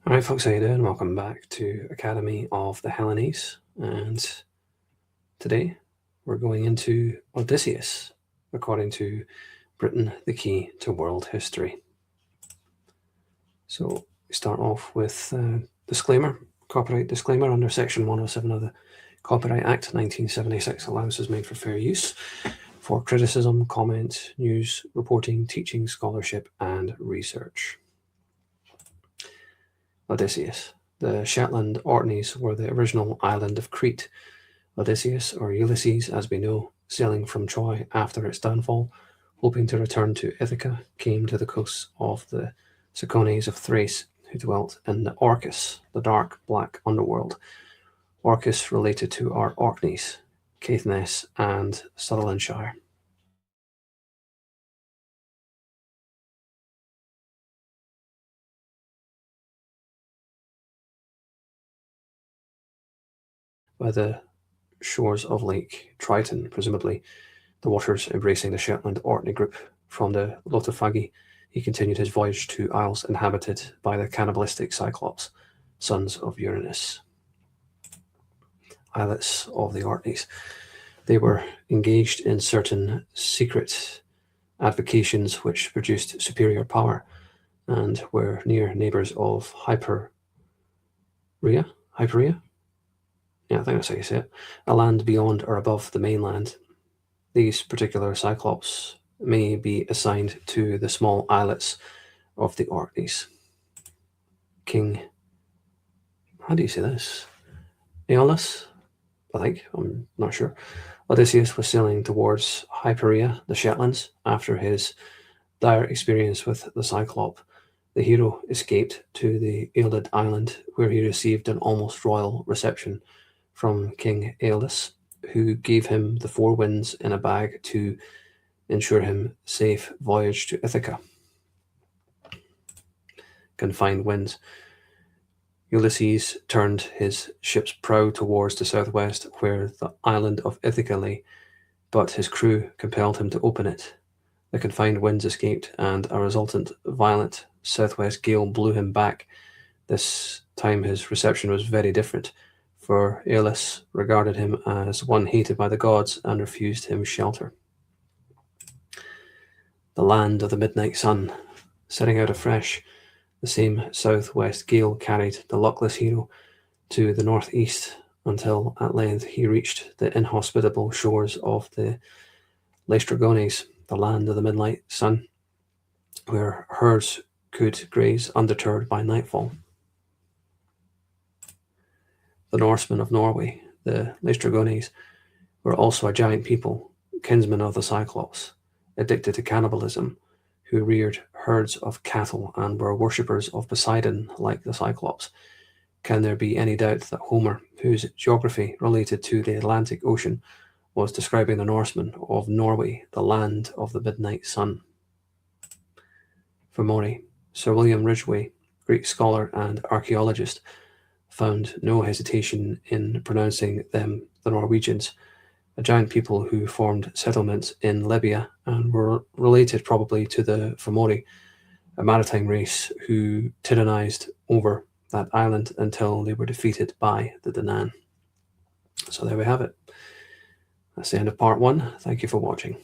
Alright folks, how you doing? Welcome back to Academy of the Hellenes, and today we're going into Odysseus, according to Britain, the Key to World History. So we start off with disclaimer, copyright disclaimer under section 107 of the Copyright Act 1976. Allowance is made for fair use for criticism, comment, news, reporting, teaching, scholarship and research. Odysseus. The Shetland Orkneys were the original island of Crete. Odysseus, or Ulysses as we know, sailing from Troy after its downfall, hoping to return to Ithaca, came to the coasts of the Cicones of Thrace, who dwelt in the Orcus, the dark black underworld. Orcus related to our Orkneys, Caithness and Sutherlandshire. By the shores of Lake Triton, presumably the waters embracing the Shetland Orkney group. From the Lotofagi, he continued his voyage to isles inhabited by the cannibalistic Cyclops, sons of Uranus. Islets of the Orkneys. They were engaged in certain secret avocations which produced superior power, and were near neighbours of Hyperia? Yeah, I think that's how you say it. A land beyond or above the mainland. These particular Cyclops may be assigned to the small islets of the Orkneys. King, how do you say this? Aeolus, I think, I'm not sure. Odysseus was sailing towards Hyperia, the Shetlands, after his dire experience with the Cyclop. The hero escaped to the Eildad Island, where he received an almost royal reception from King Aeolus, who gave him the 4 winds in a bag to ensure him safe voyage to Ithaca. Confined winds. Ulysses turned his ship's prow towards the southwest, where the island of Ithaca lay, but his crew compelled him to open it. The confined winds escaped, and a resultant violent southwest gale blew him back. This time his reception was very different, for Aeolus regarded him as one hated by the gods and refused him shelter. The land of the midnight sun. Setting out afresh, the same southwest gale carried the luckless hero to the northeast, until at length he reached the inhospitable shores of the Laestrygones, the land of the midnight sun, where herds could graze undeterred by nightfall. The Norsemen of Norway, the Laestrygones, were also a giant people, kinsmen of the Cyclops, addicted to cannibalism, who reared herds of cattle and were worshippers of Poseidon like the Cyclops. Can there be any doubt that Homer, whose geography related to the Atlantic Ocean, was describing the Norsemen of Norway, the land of the midnight sun? Fomori. Sir William Ridgway, Greek scholar and archaeologist, found no hesitation in pronouncing them the Norwegians, a giant people who formed settlements in Libya and were related probably to the Fomori, a maritime race who tyrannized over that island until they were defeated by the Danann. So there we have it. That's the end of part 1. Thank you for watching.